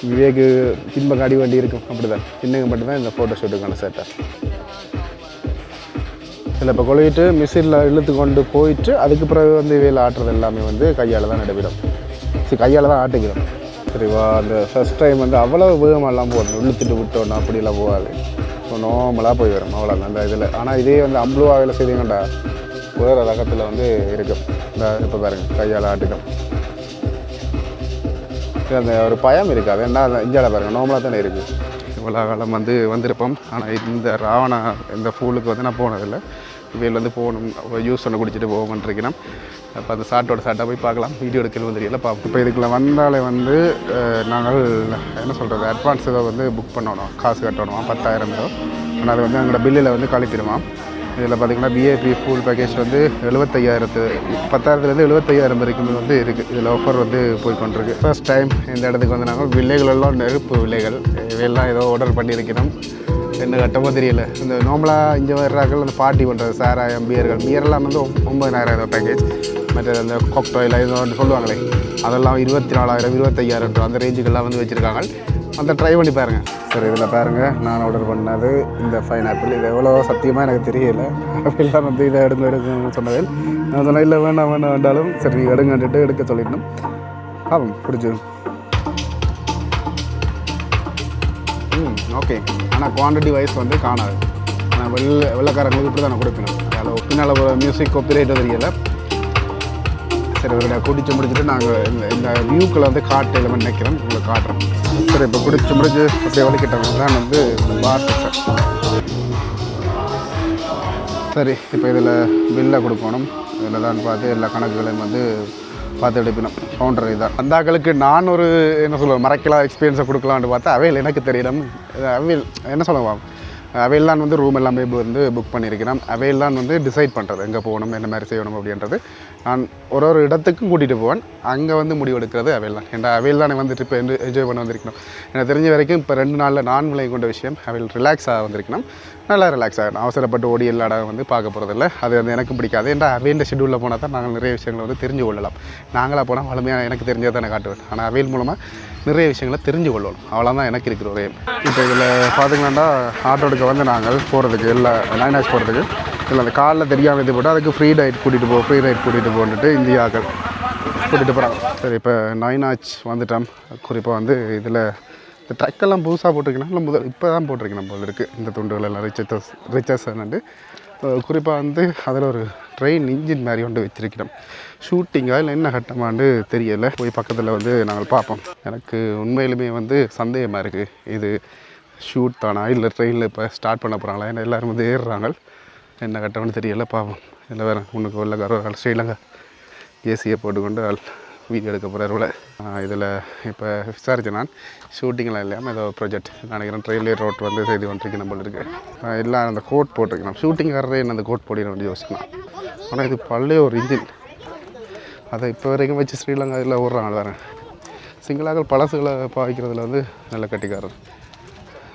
விவேக்கு பின்பக்கம் அடி வண்டி இருக்கும், அப்படி தான் இன்னுக்கு மட்டும்தான் இந்த ஃபோட்டோ ஷூட்டுக்கான சேட்டை. இதில் இப்போ கொழுவிட்டு மிஷினில் இழுத்து கொண்டு போயிட்டு அதுக்கு பிறகு வந்து இவையில் ஆட்டுறது எல்லாமே வந்து கையால் தான் நடைபெறும். கையால் தான் ஆட்டுக்கிறோம். சரிவா அந்த ஃபஸ்ட் டைம் வந்து அவ்வளோ வேகமெல்லாம் போகணும் இழுத்துட்டு விட்டோன்னா அப்படிலாம் போகாது ஸோ நார்மலாக போய் வரும் அவ்வளோ அந்த இதில் ஆனால் இதே வந்து அம்புவாவில் செய்தீங்கண்டா வேறு ரகத்தில் வந்து இருக்கும் இந்த இப்போ பாருங்கள் கையால் ஆட்டுக்கும் அந்த ஒரு பயம் இருக்காது என்ன அந்த இந்தியாவில் பாருங்கள் நார்மலாக தானே இருக்குது இவ்வளோ காலம் வந்து வந்திருப்போம் ஆனால் இந்த ராவணா இந்த ஃபூலுக்கு வந்து நான் போனதில்லை இவையில் வந்து போகணும் யூஸ் பண்ண குடிச்சிட்டு போகணுன்றிருக்கிறேன் அப்போ அந்த சாட்டை போய் பார்க்கலாம் வீடியோ எடுக்கணும் தெரியல பார்ப்போம் இப்போ இதுக்குள்ள வந்தாலே வந்து நாங்கள் என்ன சொல்கிறது அட்வான்ஸ் ஏதோ வந்து புக் பண்ணணும் காசு கட்டணுமா 10,000 ஏதோ ஆனால் அது வந்து எங்களோட பில்லில் வந்து கழிப்பிடுவான் இதில் பார்த்திங்கன்னா விஐபி ஃபுல் பேக்கேஜ் வந்து 10,000 75,000 வரைக்கும் வந்து இருக்குது இதில் ஆஃபர் வந்து போய் கொண்டிருக்கு ஃபர்ஸ்ட் டைம் இந்த இடத்துக்கு வந்து நாங்கள் வில்லைகளெல்லாம் நெருப்பு வில்லைகள் இவையெல்லாம் ஏதோ ஆர்டர் பண்ணியிருக்கிறோம் என்ன கட்டமோ தெரியல இந்த நார்மலாக இங்கே வர்றாக்கள் அந்த பார்ட்டி பண்ணுறது சாராயம் பியரெல்லாம் வந்து 9,000 பேக்கேஜ் மற்ற அந்த காக்டாயில் இது சொல்லுவாங்களே அதெல்லாம் 24,000 25,000 அந்த ரேஞ்சுக்கெல்லாம் வந்து வச்சுருக்காங்க அந்த ட்ரை பண்ணி பாருங்கள் சரி இதில் பாருங்கள் நான் ஆர்டர் பண்ணது இந்த பைனாப்பிள் இது எவ்வளோ சத்தியமாக எனக்கு தெரியலை அப்படிலாம் வந்து இதை எடுக்கணும்னு சொன்னது நான் சொன்னேன் இல்லை வேண்டாலும் சரி எடுங்கன்ட்டு எடுக்க சொல்லிடணும் ஆமாம் பிடிச்சி ஓகே ஆனால் குவான்டிட்டி வைஸ் வந்து காணாது ஆனால் வெள்ளைக்காரங்களுக்கு இப்படி தான் நான் கொடுக்கணும் அதில் பின்னால் மியூசிக் காப்பிரைட்டோ தெரியலை சரி இதில் குடிச்சு முடிச்சுட்டு நாங்கள் இந்த வியூக்களை வந்து காட்டையில் நினைக்கிறேன் உங்களை காட்டுறோம் சரி இப்போ குடிச்சு முடிச்சு அப்படியே வலிக்கிட்டவங்க தான் வந்து பார் செக்ஷன் சரி இப்போ இதில் பில்லை கொடுக்கணும் இதில் தான் பார்த்து எல்லா கணக்குகளையும் வந்து பார்த்து எடுக்கணும் கவுண்டர் இதான் அந்த ஆக்களுக்கு நான் ஒரு என்ன சொல்லுவேன் மறக்கலாம் எக்ஸ்பீரியன்ஸை கொடுக்கலான்னு பார்த்தா அவையில் எனக்கு தெரியணும் அவையில் என்ன சொல்லுவாங்க அவையெல்லாம் வந்து ரூம் எல்லாமே வந்து புக் பண்ணியிருக்கிறேன் அவையெல்லாம் வந்து டிசைட் பண்ணுறது எங்கே போகணும் என்ன மாதிரி செய்யணும் அப்படின்றது நான் ஒரு இடத்துக்கும் கூட்டிகிட்டு போவேன் அங்கே வந்து முடிவு எடுக்கிறது அவையெல்லாம் ஏன்னா அவையெல்லாம் வந்து ட்ரிப் என்ஜாய் பண்ண வந்திருக்கணும் எனக்கு தெரிஞ்ச வரைக்கும் இப்போ 2 நாளில் நான் விளை கொண்ட விஷயம் அவையில் ரிலாக்ஸாக வந்திருக்கணும் நல்லா ரிலாக்ஸ் ஆகணும் அவசரப்பட்டு ஓடி எல்லா இடம் வந்து பார்க்க போகிறதில்ல அது வந்து எனக்கும் பிடிக்காது ஏன்னா அவையில் ஷெட்யூலில் போனால் தான் நாங்கள் நிறைய விஷயங்களை வந்து தெரிஞ்சு கொள்ளலாம் நாங்களாக போனால் வளமையாக எனக்கு தெரிஞ்சதை தான் காட்டுவேன் ஆனால் அவையில் மூலமாக நிறைய விஷயங்களை தெரிஞ்சு கொள்ளணும் அவ்வளோதான் எனக்கு இருக்கிற ஒரே இப்போ இதில் பார்த்திங்கன்னா ஆட்டோடுக்கு வந்து நாங்கள் போகிறதுக்கு எல்லா நைனாஸ் போகிறதுக்கு இல்லை அந்த காலில் தெரியாமல் இது போட்டு அதுக்கு ஃப்ரீ ரைட் கூட்டிகிட்டு போட்டுட்டு இந்தியாக்கள் கூட்டிகிட்டு போகிறாங்க சரி இப்போ நைனாச் வந்துட்டோம் குறிப்பாக வந்து இதில் இந்த ட்ரக்கெல்லாம் புதுசாக போட்டிருக்கீங்கன்னா இல்லை இப்போ தான் போட்டிருக்கேன் போல் இருக்குது இந்த துண்டுகள் எல்லாம் ரிச்சர்ஸ் என்னண்டு குறிப்பாக வந்து அதில் ஒரு ட்ரெயின் இன்ஜின் மாதிரி ஒன்று வச்சுருக்கிறோம் ஷூட்டிங்காக இல்லை என்ன கட்டமான்னு தெரியலை போய் பக்கத்தில் வந்து நாங்கள் பார்ப்போம் எனக்கு உண்மையிலுமே வந்து சந்தேகமாக இருக்குது இது ஷூட் தானா இல்லை ட்ரெயினில் இப்போ ஸ்டார்ட் பண்ண போகிறாங்களா ஏன்னா எல்லோரும் வந்து ஏறுறாங்க என்ன கட்டம்னு தெரியலை பார்ப்போம் இல்லை வேறு உனக்கு வெள்ளக்கார ஸ்ரீலங்கா ஏசியை போட்டுக்கொண்டு வீடியோ எடுக்க போகிறார் இதில் இப்போ விசாரித்தேன் நான் ஷூட்டிங்லாம் இல்லாமல் ஏதோ ப்ராஜெக்ட் நினைக்கிறேன் ட்ரெயிலே ரோட் வந்து செய்து கொண்டிருக்கேன் நம்மளுக்கு இருக்குது எல்லாம் அந்த கோட் போட்டிருக்கணும் ஷூட்டிங்காரரே என்ன அந்த கோட் போட்டிட வேண்டிய யோசிக்கணும் ஆனால் இது பழைய ஒரு இன்ஜின் அதை இப்போ வரைக்கும் வச்சு ஸ்ரீலங்கா இதில் ஓடுறாங்க வேறு சிங்களாக பழசுகளை பாய்க்கிறதுல வந்து நல்ல கட்டிக்காரர்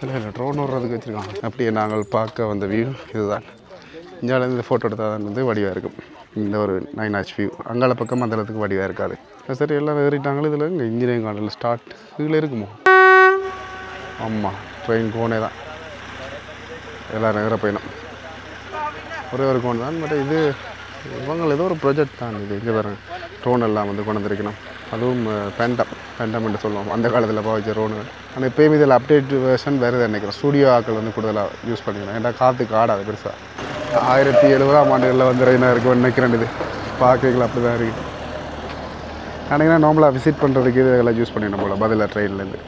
இல்லை ட்ரோன் ஓடுறதுக்கு வச்சுருக்காங்க அப்படியே நாங்கள் பார்க்க வந்த வியூ இதுதான் இந்தியாவிலேருந்து இந்த ஃபோட்டோ எடுத்தால் தான் வந்து வடிவாக இருக்கும் இந்த ஒரு நைனாச் வியூ அங்கால பக்கம் அந்த இடத்துக்கு வடிவாக இருக்காது சரி எல்லாம் ஏறிட்டாங்களும் இதில் இங்கே இன்ஜினியரிங் காலேஜில் ஸ்டார்ட் இதில் இருக்குமோ ஆமாம் ட்ரெயின் கோனே தான் எல்லோரும் ஏற பயணம் ஒரே ஒரு கோன் தான் பட் இது இவங்க ஏதோ ஒரு ப்ராஜெக்ட் தான் இது இங்கே பாருங்க ட்ரோன் எல்லாம் வந்து கொண்டு வந்திருக்கணும் அதுவும் பெண்டம்னு சொல்லுவோம் அந்த காலத்தில் பாவிச்ச ட்ரோனு ஆனால் இப்போயும் இதில் அப்டேட் வெர்ஷன் வேறு நினைக்கிறேன் ஸ்டூடியோ ஆக்கள் வந்து கூடுதலாக யூஸ் பண்ணிக்கிறேன் ஏன்னா காற்றுக்கு ஆடாது பெருசாக 1970ஆம் ஆண்டுகளில் வந்து ரெயினாக இருக்குன்னு நினைக்கிறேன் இது பார்க்குறீங்களா அப்படி தான் இருக்குது நினைக்கிறேன் நார்மலாக விசிட் பண்ணுறதுக்கு இதெல்லாம் யூஸ் பண்ணிடணும் போல் பதிலாக ட்ரெயின்லேருந்து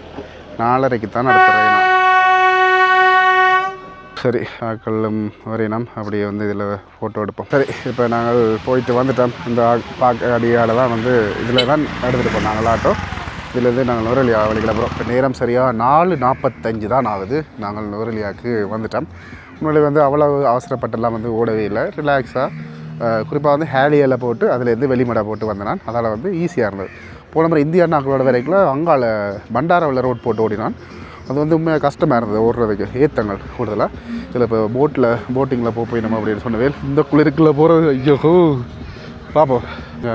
4:30 தான் அடுத்த ரெயினா சரி ஆக்களும் வரையினோம் அப்படியே வந்து இதில் ஃபோட்டோ எடுப்போம் சரி இப்போ நாங்கள் போயிட்டு வந்துட்டோம் இந்த அடியால் தான் வந்து இதில் தான் எடுத்துகிட்டு போனோம் நாங்கள் ஆட்டோ இதுலேருந்து நாங்கள் நுவரெலியா வழிகளை போகிறோம் இப்போ நேரம் சரியாக 4:45 தான் ஆகுது நாங்கள் நுவரெலியாவுக்கு வந்துட்டோம் முன்னாடி வந்து அவ்வளோ அவசரப்பட்டெல்லாம் வந்து ஓடவே இல்லை ரிலாக்ஸாக குறிப்பாக வந்து ஹேலியில் போட்டு அதுலேருந்து வெளிமடை போட்டு வந்தேன் அதனால் வந்து ஈஸியாக இருந்தது போன முறை இந்தியா நாங்களோட வரைக்கும் அங்கால பண்டாராவில் ரோட் போட்டு ஓடினான் அது வந்து உண்மையாக கஷ்டமாக இருந்தது ஓடுறதுக்கு ஏற்றங்கள் கூடுதலாக இதில் இப்போ போட்டிங்கில் போய் நம்ம அப்படின்னு சொன்னவே இந்த குளிருக்குள்ளே போகிறது ஐயோ பார்ப்போம்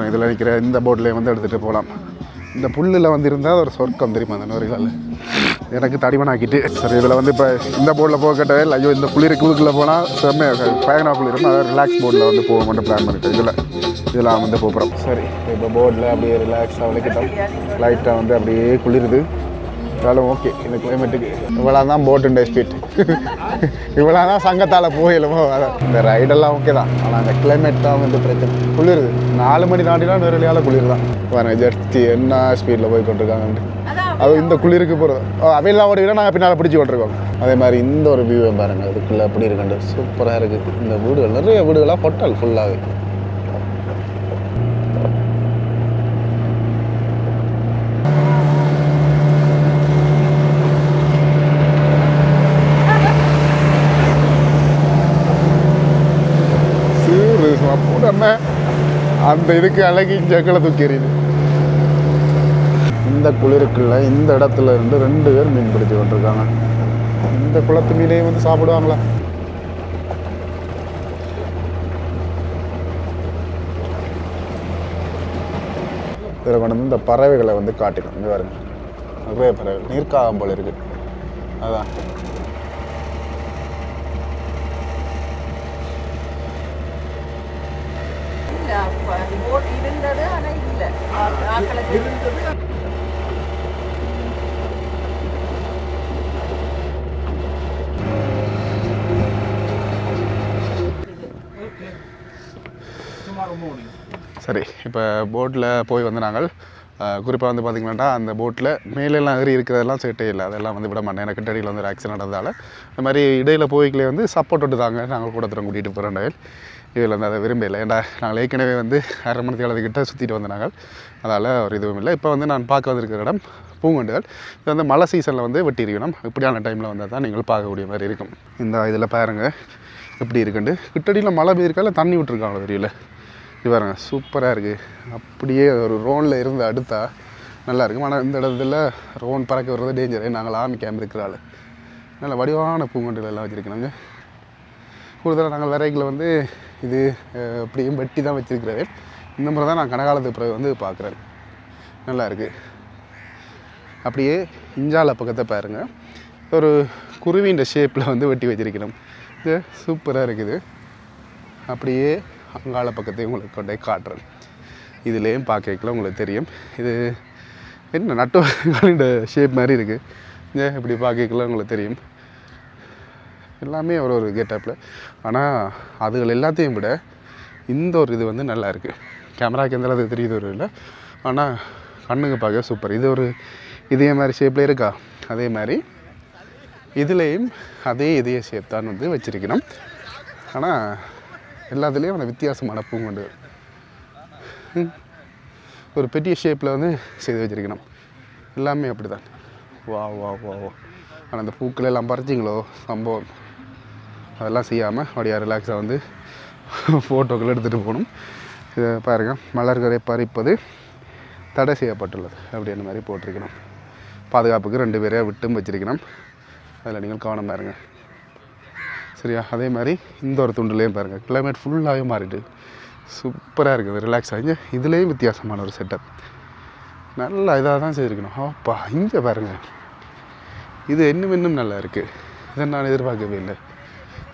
இதில் நிற்கிற இந்த போட்லேயே வந்து எடுத்துகிட்டு போகலாம் இந்த புல்லில் வந்து இருந்தால் ஒரு சொர்க்கம் தெரியுமா அந்த நுவரெலியாவில் எனக்கு தடிமனாக்கிட்டு சரி இதில் வந்து இப்போ இந்த போர்டில் போக கேட்டவே ஐயோ இந்த குளிருக்குள்ளே போனால் செம்மையாக பயங்கரமாக குளிரும் அதாவது ரிலாக்ஸ் போர்டில் வந்து போக மட்டும் பிளான் பண்ணிட்டேன் இதில் இதெல்லாம் வந்து போகிறோம். சரி, இப்போ போர்டில் அப்படியே ரிலாக்ஸாக விளக்கிட்டோம். லைட்டாக வந்து அப்படியே குளிருது. இருந்தாலும் ஓகே, இந்த கிளைமேட்டுக்கு இவ்வளோ தான் போட்டுடைய ஸ்பீட், இவ்வளோ தான் சங்கத்தால் போயிடலாமோ. அதான் இந்த ரைடெல்லாம் ஓகே தான், ஆனால் அந்த கிளைமேட் தான் வந்து பிரச்சனை. குளிருது 4 மணி தாண்டிலாம் நேரடியால் குளிர் தான். பாருங்க ஜஸ்தி என்ன ஸ்பீடில் போய் கொண்டிருக்காங்கன்ட்டு. அது இந்த குளிருக்கு போகிறது அவையெல்லாம் ஓடிவிட நாங்கள் பின்னால் பிடிச்சி கொண்டிருக்கோம். அதே மாதிரி இந்த ஒரு வியூவை பாருங்கள், அதுக்குள்ளே எப்படி இருக்குண்டு சூப்பராக இருக்குது. இந்த வீடுகள் நிறைய வீடுகளாக ஹோட்டல் ஃபுல்லாகவே. அந்த இதுக்கு அழகி ஜக்களை தூக்கி எறியுது. இந்த குளிருக்குள்ள இந்த இடத்துல இருந்து 2 பேர் மீன் பிடிச்சு கொண்டிருக்காங்க. இந்த குளத்து மீனையும் வந்து சாப்பிடுவாங்களா? இதில் கொண்டு வந்து இந்த பறவைகளை வந்து காட்டிடும். இங்கே பாருங்க, நிறைய பறவைகள் நீர்க்காகம் போல இருக்கு. அதான் சரி. இப்போ போட்டில் போய் வந்து நாங்கள் குறிப்பாக வந்து பார்த்திங்கன்னா அந்த போட்டில் மேலெல்லாம் ஏறி இருக்கிறதெல்லாம் சேட்டே இல்லை, அதெல்லாம் வந்து விட மாட்டேன். எனக்கு கிட்டடியில் வந்து ஒரு ஆக்சிடென்ட் நடந்ததால் இந்த மாதிரி இடையில் போய்களே வந்து சப்போர்ட் விட்டு தாங்க நாங்கள் கூட தரம் கூட்டிகிட்டு போகிறோம். இதில் வந்து அதை விரும்பலை. ஏன்டா நாங்கள் ஏற்கனவே வந்து 1/2 மணி நேரத்துக்கிட்ட சுற்றிட்டு வந்த நாங்கள், அதால் ஒரு இதுவும் இல்லை. இப்போ வந்து நான் பார்க்க வந்திருக்கிற இடம் பூங்கொண்டுகள். இது வந்து மழை சீசனில் வந்து வெட்டியிருக்கணும். இப்படியான டைமில் வந்தால் தான் நீங்கள் பார்க்கக்கூடிய மாதிரி இருக்கும். இந்த இதில் பாருங்கள் எப்படி இருக்குண்டு. கிட்டடியில் மழை பெய்யிருக்கால தண்ணி விட்டுருக்காங்களோ தெரியல. இது பாருங்க சூப்பராக இருக்குது. அப்படியே ஒரு ரோனில் இருந்து அடுத்தா நல்லாயிருக்கும். ஆனால் இந்த இடத்துல ரோன் பறக்க வர்றது டேஞ்சரு. நாங்கள் ஆர்மி கேம்ப் இருக்கிறாள் நல்ல வடிவான பூங்கொண்டுகள் எல்லாம் வச்சுருக்கோங்க. கூடுதலாக நாங்கள் விரைகளை வந்து இது அப்படியும் வெட்டி தான் வச்சுருக்கிறேன். இந்த முறை தான் நான் கனகாலத்துக்கு பிறகு வந்து பார்க்குறேன். நல்லா இருக்குது. அப்படியே இஞ்சால பக்கத்தை பாருங்கள், ஒரு குருவின்ற ஷேப்பில் வந்து வெட்டி வச்சிருக்கணும். இது சூப்பராக இருக்குது. அப்படியே அங்காள பக்கத்தையும் உங்களுக்கு கொண்டே காட்டுறேன். இதுலேயும் பார்க்கல உங்களுக்கு தெரியும். இது என்ன நட்டு ஷேப் மாதிரி இருக்குது. இங்கே இப்படி பார்க்கல உங்களுக்கு தெரியும். எல்லாமே ஒரு கெட்டப்பில். ஆனால் அதுகள் எல்லாத்தையும் விட இந்த ஒரு இது வந்து நல்லா இருக்குது. கேமராக்கு எந்த அளவுக்கு தெரியுது ஒரு இல்லை, ஆனால் கண்ணுக்கு பார்க்க சூப்பர். இது ஒரு இதே மாதிரி ஷேப்பில் இருக்கா, அதே மாதிரி இதுலேயும் அதே இதே ஷேப் தான் வந்து வச்சுருக்கணும். ஆனால் எல்லாத்துலேயும் அந்த வித்தியாசமான பூங்கொண்டு ஒரு பெரிய ஷேப்பில் வந்து செய்து வச்சுருக்கணும். எல்லாமே அப்படி தான். வா வா வா வா. ஆனால் அந்த பூக்கள் எல்லாம் பறிச்சிங்களோ சம்பவம். அதெல்லாம் செய்யாமல் அப்படியே ரிலாக்ஸாக வந்து ஃபோட்டோக்கள் எடுத்துகிட்டு போகணும். இதை பாருங்கள், மலர்களை பறிப்பது தடை செய்யப்பட்டுள்ளது அப்படின்ற மாதிரி போட்டிருக்கணும். பாதுகாப்புக்கு 2 பேரையாக விட்டும் வச்சிருக்கணும். அதில் நீங்கள் கவனமாக இருங்க, சரியா? அதே மாதிரி இந்த ஒரு துண்டுலேயும் பாருங்கள், கிளைமேட் ஃபுல்லாகவே மாறிட்டு சூப்பராக இருக்குது. ரிலாக்ஸ் ஆகிங்க. இதுலேயும் வித்தியாசமான ஒரு செட்டப் நல்லா இதாக தான் செய்திருக்கணும். அப்பா இங்கே பாருங்கள், இது இன்னும் நல்லா இருக்குது. இதை நான் எதிர்பார்க்கவே இல்லை.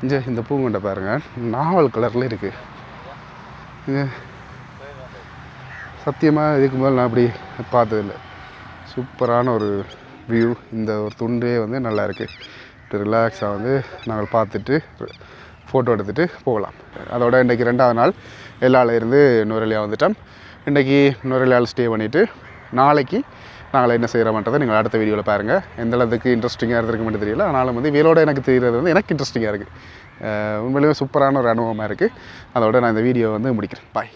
இங்கே இந்த பூங்கொண்டை பாருங்கள், நாவல் கலரில் இருக்குது. இது சத்தியமாக இதுக்கு மேலே நான் அப்படி பார்த்ததில்லை. சூப்பரான ஒரு வியூ. இந்த ஒரு துண்டே வந்து நல்லா இருக்குது. ரிலாக்ஸாக வந்து நாங்கள் பார்த்துட்டு ஃபோட்டோ எடுத்துகிட்டு போகலாம். அதோட இன்றைக்கி 2வது நாள் எல்லாலேருந்து நுரலியா வந்துட்டோம். இன்றைக்கி நுரலியாவில் ஸ்டே பண்ணிவிட்டு நாளைக்கு நாங்கள் என்ன செய்கிறோம்ன்றதை நீங்கள் அடுத்த வீடியோவில் பாருங்கள். எந்த அளவுக்கு இன்ட்ரெஸ்டிங்காக இருந்திருக்கு மட்டும் தெரியல, ஆனாலும் வந்து வேலோட எனக்கு தெரிகிறது வந்து எனக்கு இன்ட்ரெஸ்டிங்காக இருக்குது. உண்மையிலேயே சூப்பரான ஒரு அனுபவமாக இருக்குது. அதோட நான் இந்த வீடியோ வந்து முடிக்கிறேன். பாய்.